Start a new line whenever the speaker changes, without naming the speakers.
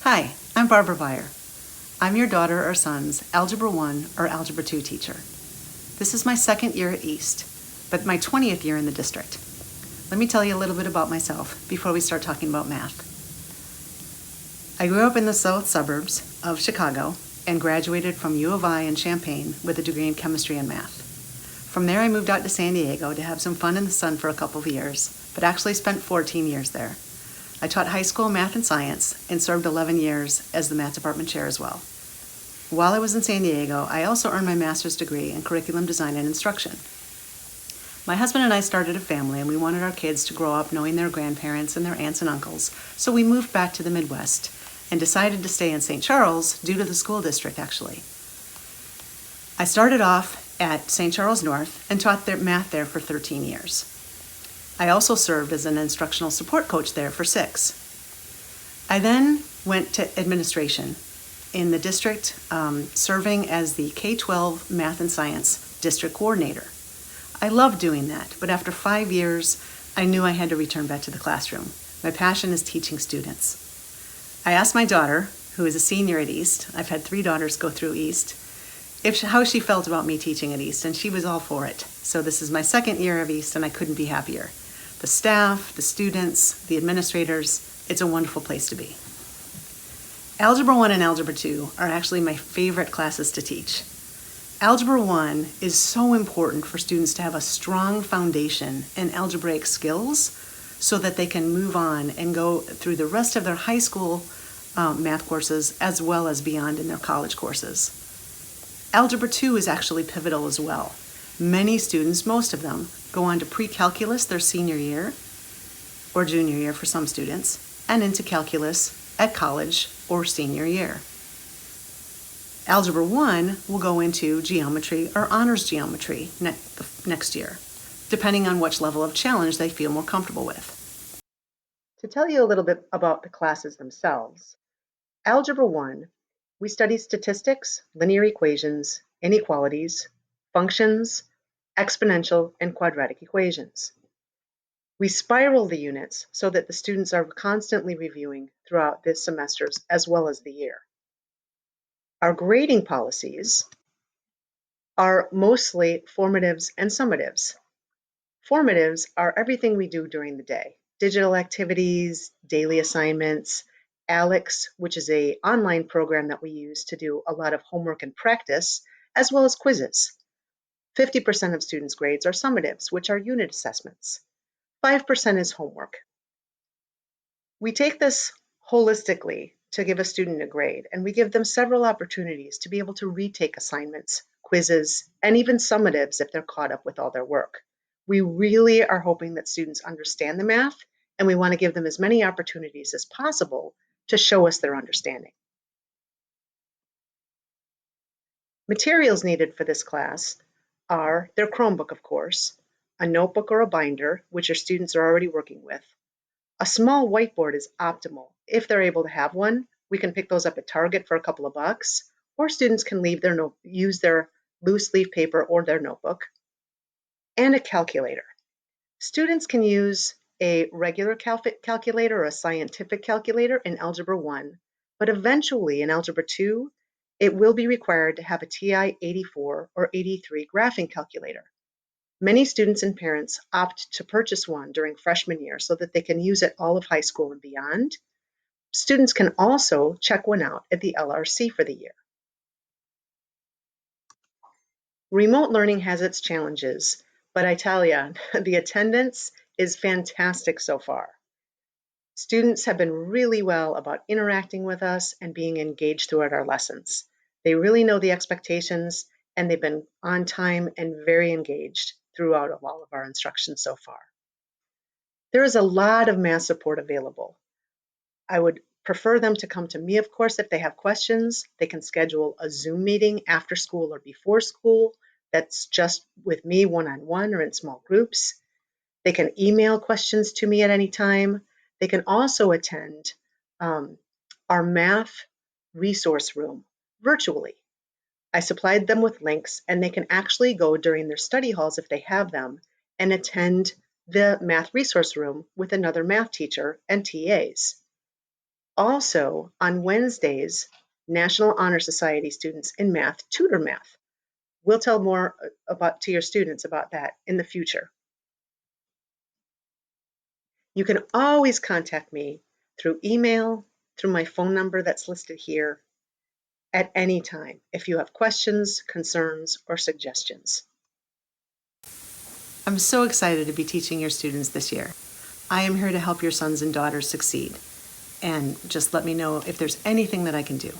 Hi, I'm Barbara Beyer. I'm your daughter or son's Algebra 1 or Algebra 2 teacher. This is my second year at East, but my 20th year in the district. Let me tell you a little bit about myself before we start talking about math. I grew up in the south suburbs of Chicago and graduated from U of I in Champaign with a degree in chemistry and math. From there, I moved out to San Diego to have some fun in the sun for a couple of years, but actually spent 14 years there. I taught high school math and science and served 11 years as the math department chair as well. While I was in San Diego, I also earned my master's degree in curriculum design and instruction. My husband and I started a family, and we wanted our kids to grow up knowing their grandparents and their aunts and uncles, so we moved back to the Midwest and decided to stay in St. Charles due to the school district, actually. I started off at St. Charles North and taught math there for 13 years. I also served as an instructional support coach there for 6. I then went to administration in the district, serving as the K-12 math and science district coordinator. I loved doing that, but after 5 years, I knew I had to return back to the classroom. My passion is teaching students. I asked my daughter, who is a senior at East, I've had 3 daughters go through East, how she felt about me teaching at East, and she was all for it. So this is my second year of East, and I couldn't be happier. The staff, the students, the administrators, it's a wonderful place to be. Algebra 1 and Algebra 2 are actually my favorite classes to teach. Algebra 1 is so important for students to have a strong foundation in algebraic skills so that they can move on and go through the rest of their high school math courses as well as beyond in their college courses. Algebra 2 is actually pivotal as well. Many students, most of them, go on to pre-calculus their senior year or junior year for some students, and into calculus at college or senior year. Algebra 1 will go into geometry or honors geometry next year, depending on which level of challenge they feel more comfortable with. To tell you a little bit about the classes themselves, Algebra 1, we study statistics, linear equations, inequalities, functions, exponential, and quadratic equations. We spiral the units so that the students are constantly reviewing throughout the semesters as well as the year. Our grading policies are mostly formatives and summatives. Formatives are everything we do during the day: digital activities, daily assignments, ALEX, which is an online program that we use to do a lot of homework and practice, as well as quizzes. 50% of students' grades are summatives, which are unit assessments. 5% is homework. We take this holistically to give a student a grade, and we give them several opportunities to be able to retake assignments, quizzes, and even summatives if they're caught up with all their work. We really are hoping that students understand the math, and we want to give them as many opportunities as possible to show us their understanding. Materials needed for this class are their Chromebook, of course, a notebook or a binder, which your students are already working with. A small whiteboard is optimal. If they're able to have one, we can pick those up at Target for a couple of bucks, or students can use their loose leaf paper or their notebook. And a calculator. Students can use a regular calculator or a scientific calculator in Algebra 1, but eventually in Algebra 2, it will be required to have a TI 84 or 83 graphing calculator. Many students and parents opt to purchase one during freshman year so that they can use it all of high school and beyond. Students can also check one out at the LRC for the year. Remote learning has its challenges, but I tell you, the attendance is fantastic so far. Students have been really well about interacting with us and being engaged throughout our lessons. They really know the expectations, and they've been on time and very engaged throughout all of our instruction so far. There is a lot of math support available. I would prefer them to come to me, of course, if they have questions. They can schedule a Zoom meeting after school or before school that's just with me one-on-one or in small groups. They can email questions to me at any time. They can also attend our math resource room virtually. I supplied them with links, and they can actually go during their study halls if they have them and attend the math resource room with another math teacher and TAs. Also, on Wednesdays, National Honor Society students in math tutor math. We'll tell more about to your students about that in the future. You can always contact me through email, through my phone number that's listed here, at any time if you have questions, concerns, or suggestions. I'm so excited to be teaching your students this year. I am here to help your sons and daughters succeed. And just let me know if there's anything that I can do.